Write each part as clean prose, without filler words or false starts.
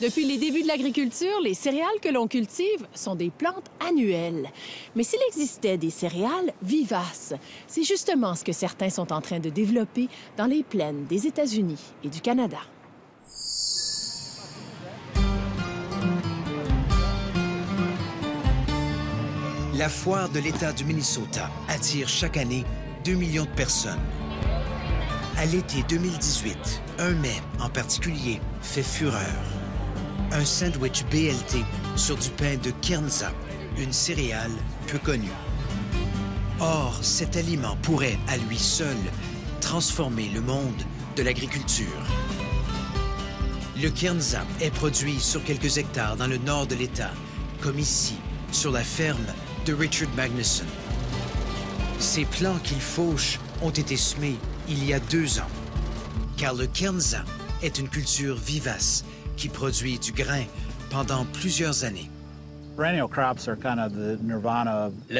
Depuis les débuts de l'agriculture, les céréales que l'on cultive sont des plantes annuelles. Mais s'il existait des céréales vivaces, c'est justement ce que certains sont en train de développer dans les plaines des États-Unis et du Canada. La foire de l'État du Minnesota attire chaque année 2 millions de personnes. À l'été 2018, un mets en particulier fait fureur. Un sandwich BLT sur du pain de Kernza, une céréale peu connue. Or, cet aliment pourrait, à lui seul, transformer le monde de l'agriculture. Le Kernza est produit sur quelques hectares dans le nord de l'État, comme ici, sur la ferme de Richard Magnuson. Ces plants qu'il fauche ont été semés il y a 2 ans, car le Kernza est une culture vivace qui produit du grain pendant plusieurs années. La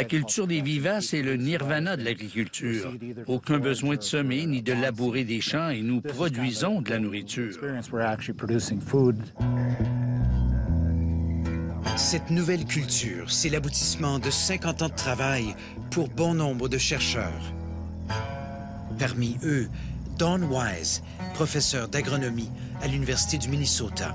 culture des vivaces est le nirvana de l'agriculture. Aucun besoin de semer ni de labourer des champs et nous produisons de la nourriture. Cette nouvelle culture, c'est l'aboutissement de 50 ans de travail pour bon nombre de chercheurs. Parmi eux, Don Wise, professeur d'agronomie à l'Université du Minnesota.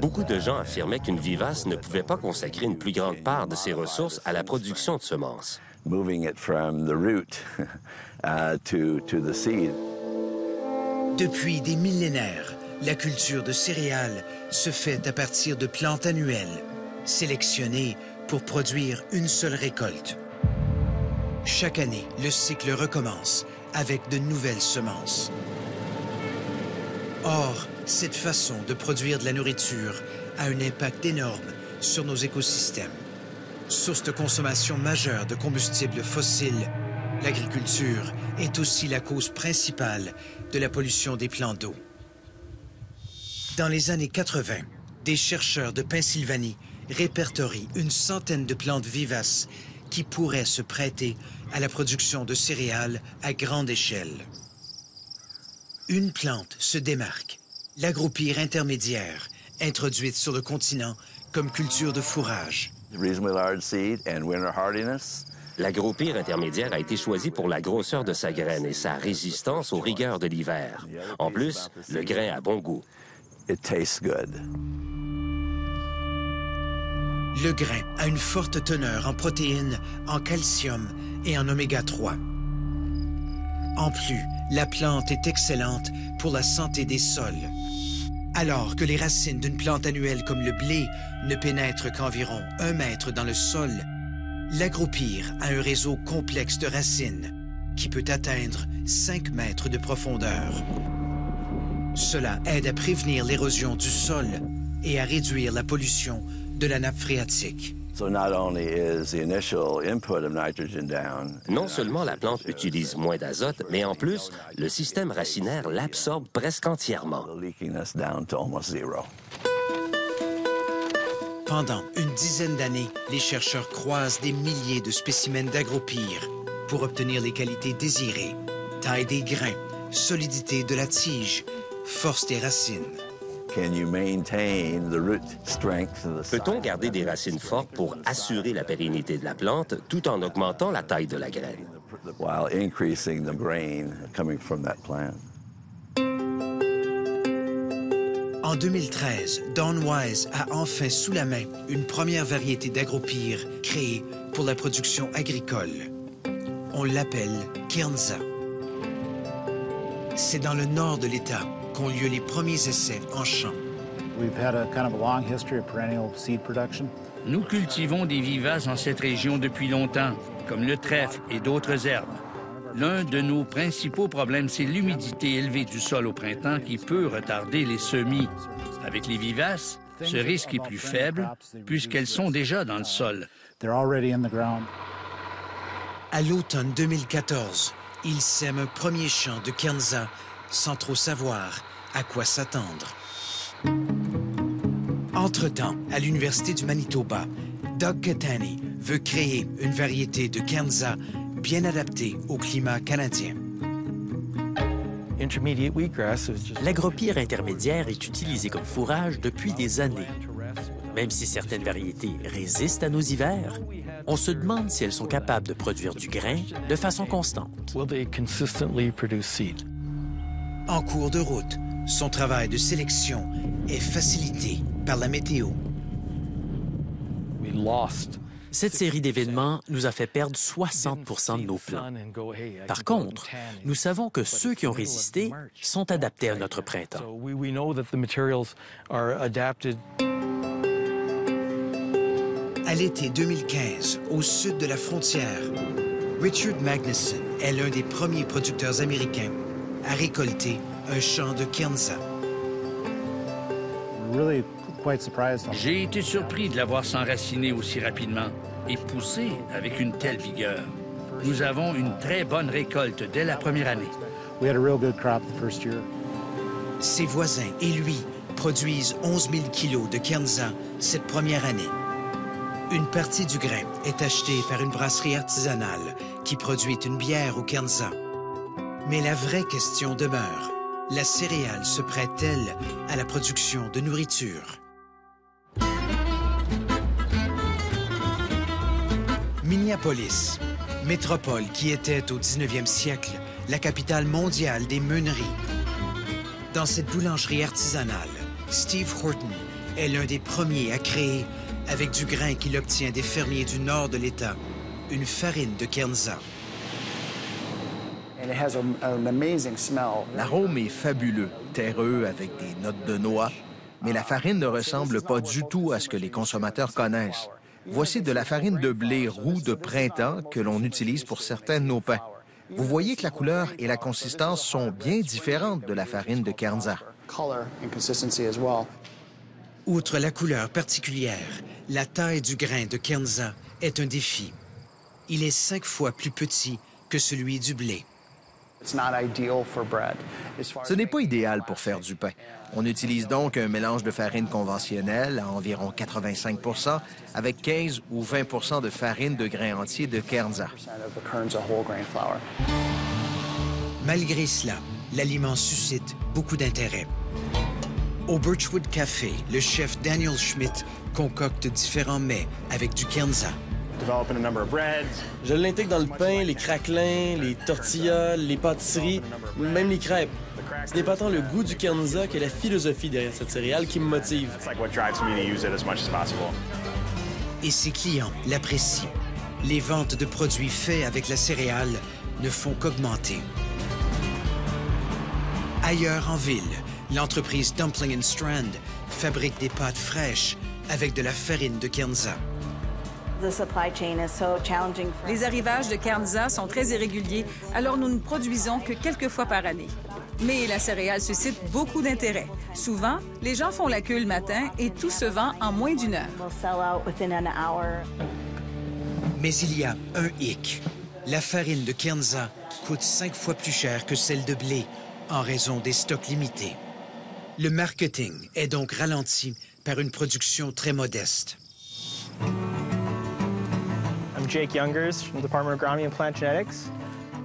Beaucoup de gens affirmaient qu'une vivace ne pouvait pas consacrer une plus grande part de ses ressources à la production de semences. Depuis des millénaires, la culture de céréales se fait à partir de plantes annuelles, sélectionnées pour produire une seule récolte. Chaque année, le cycle recommence avec de nouvelles semences. Or, cette façon de produire de la nourriture a un impact énorme sur nos écosystèmes. Source de consommation majeure de combustibles fossiles, l'agriculture est aussi la cause principale de la pollution des plans d'eau. Dans les années 80, des chercheurs de Pennsylvanie répertorient une centaine de plantes vivaces qui pourraient se prêter à la production de céréales à grande échelle. Une plante se démarque, l'agroupir intermédiaire, introduite sur le continent comme culture de fourrage. L'agroupir intermédiaire a été choisi pour la grosseur de sa graine et sa résistance aux rigueurs de l'hiver. En plus, le grain a bon goût. Le grain a une forte teneur en protéines, en calcium et en oméga 3. En plus, la plante est excellente pour la santé des sols. Alors que les racines d'une plante annuelle comme le blé ne pénètrent qu'environ 1 mètre dans le sol, l'agroupir a un réseau complexe de racines qui peut atteindre 5 mètres de profondeur. Cela aide à prévenir l'érosion du sol et à réduire la pollution de la nappe phréatique. Non seulement la plante utilise moins d'azote, mais en plus, le système racinaire l'absorbe presque entièrement. Pendant une dizaine d'années, les chercheurs croisent des milliers de spécimens d'agroupir pour obtenir les qualités désirées: taille des grains, solidité de la tige, force des racines. Peut-on garder des racines fortes pour assurer la pérennité de la plante tout en augmentant la taille de la graine? En 2013, Don Wise a enfin sous la main une première variété d'agroupir créée pour la production agricole. On l'appelle Kernza. C'est dans le nord de l'État qu'ont lieu les premiers essais en champ. Nous cultivons des vivaces dans cette région depuis longtemps, comme le trèfle et d'autres herbes. L'un de nos principaux problèmes, c'est l'humidité élevée du sol au printemps qui peut retarder les semis. Avec les vivaces, ce risque est plus faible puisqu'elles sont déjà dans le sol. À l'automne 2014, il sème un premier champ de Kernza sans trop savoir à quoi s'attendre. Entre-temps, à l'Université du Manitoba, Doug Catani veut créer une variété de Kernza bien adaptée au climat canadien. L'agropyre intermédiaire est utilisé comme fourrage depuis des années. Même si certaines variétés résistent à nos hivers, on se demande si elles sont capables de produire du grain de façon constante. En cours de route, son travail de sélection est facilité par la météo. Cette série d'événements nous a fait perdre 60 de nos plants. Par contre, nous savons que ceux qui ont résisté sont adaptés à notre printemps. À l'été 2015, au sud de la frontière, Richard Magnuson est l'un des premiers producteurs américains à récolter un champ de Kernza. J'ai été surpris de l'avoir s'enraciner aussi rapidement et pousser avec une telle vigueur. Nous avons une très bonne récolte dès la première année. Ses voisins et lui produisent 11 000 kilos de Kernza cette première année. Une partie du grain est achetée par une brasserie artisanale qui produit une bière au Kernza. Mais la vraie question demeure, la céréale se prête-t-elle à la production de nourriture? Minneapolis, métropole qui était au 19e siècle la capitale mondiale des meuneries. Dans cette boulangerie artisanale, Steve Horton est l'un des premiers à créer, avec du grain qu'il obtient des fermiers du nord de l'État, une farine de Kernza. L'arôme est fabuleux, terreux avec des notes de noix, mais la farine ne ressemble pas du tout à ce que les consommateurs connaissent. Voici de la farine de blé roux de printemps que l'on utilise pour certains de nos pains. Vous voyez que la couleur et la consistance sont bien différentes de la farine de Kernza. Outre la couleur particulière, la taille du grain de Kernza est un défi. Il est 5 fois plus petit que celui du blé. Ce n'est pas idéal pour faire du pain. On utilise donc un mélange de farine conventionnelle à environ 85 avec 15 ou 20 de farine de grain entier de Kernza. Malgré cela, l'aliment suscite beaucoup d'intérêt. Au Birchwood Café, le chef Daniel Schmidt concocte différents mets avec du Kernza. Je l'intègre dans le pain, les craquelins, les tortillas, les pâtisseries, même les crêpes. Ce n'est pas tant le goût du Kernza que la philosophie derrière cette céréale qui me motive. Et ses clients l'apprécient. Les ventes de produits faits avec la céréale ne font qu'augmenter. Ailleurs en ville, l'entreprise Dumpling & Strand fabrique des pâtes fraîches avec de la farine de Kernza. Les arrivages de Kernza sont très irréguliers, alors nous ne produisons que quelques fois par année. Mais la céréale suscite beaucoup d'intérêt. Souvent, les gens font la queue le matin et tout se vend en moins d'une heure. Mais il y a un hic. La farine de Kernza coûte 5 fois plus cher que celle de blé en raison des stocks limités. Le marketing est donc ralenti par une production très modeste. Jake Youngers from the Department of Agronomy and Plant Genetics.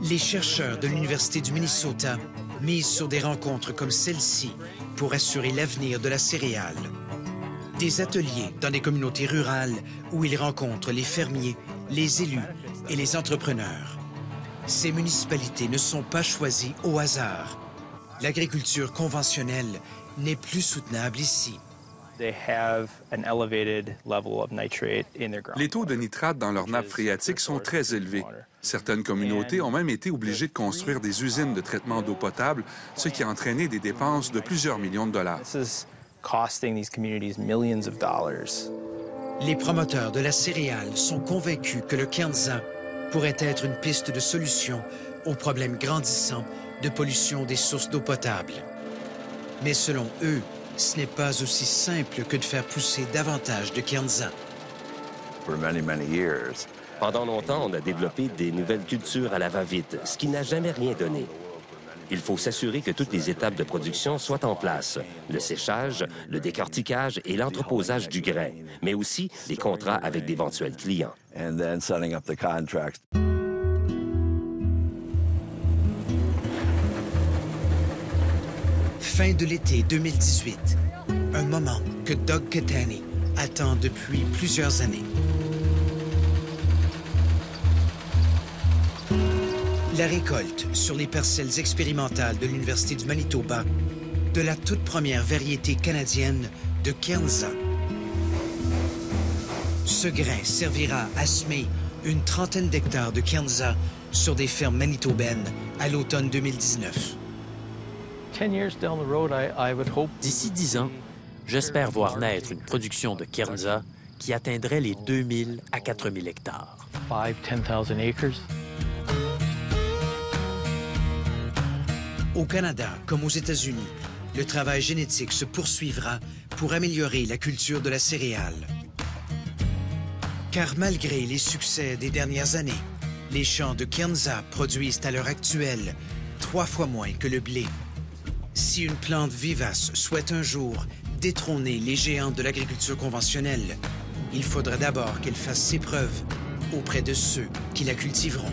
Les chercheurs de l'Université du Minnesota misent sur des rencontres comme celle-ci pour assurer l'avenir de la céréale. Des ateliers dans des communautés rurales où ils rencontrent les fermiers, les élus et les entrepreneurs. Ces municipalités ne sont pas choisies au hasard. L'agriculture conventionnelle n'est plus soutenable ici. Les taux de nitrate dans leurs nappes phréatiques sont très élevés. Certaines communautés ont même été obligées de construire des usines de traitement d'eau potable, ce qui a entraîné des dépenses de plusieurs millions de dollars. Les promoteurs de la céréale sont convaincus que le Kernza pourrait être une piste de solution aux problèmes grandissants de pollution des sources d'eau potable. Mais selon eux, ce n'est pas aussi simple que de faire pousser davantage de Kernza. Pendant longtemps, on a développé des nouvelles cultures à la va-vite, ce qui n'a jamais rien donné. Il faut s'assurer que toutes les étapes de production soient en place. Le séchage, le décortiquage et l'entreposage du grain, mais aussi les contrats avec d'éventuels clients. Fin de l'été 2018, un moment que Doug Catani attend depuis plusieurs années. La récolte sur les parcelles expérimentales de l'Université du Manitoba de la toute première variété canadienne de Kernza. Ce grain servira à semer une trentaine d'hectares de Kernza sur des fermes manitobaines à l'automne 2019. D'ici 10 ans, j'espère voir naître une production de Kernza qui atteindrait les 2000 à 4000 hectares. 5,000 to 10,000 acres. Au Canada, comme aux États-Unis, le travail génétique se poursuivra pour améliorer la culture de la céréale. Car malgré les succès des dernières années, les champs de Kernza produisent à l'heure actuelle 3 fois moins que le blé. Si une plante vivace souhaite un jour détrôner les géants de l'agriculture conventionnelle, il faudra d'abord qu'elle fasse ses preuves auprès de ceux qui la cultiveront.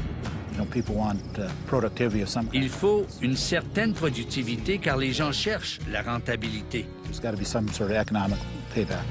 Il faut une certaine productivité car les gens cherchent la rentabilité. There's got to be some sort of economic payback.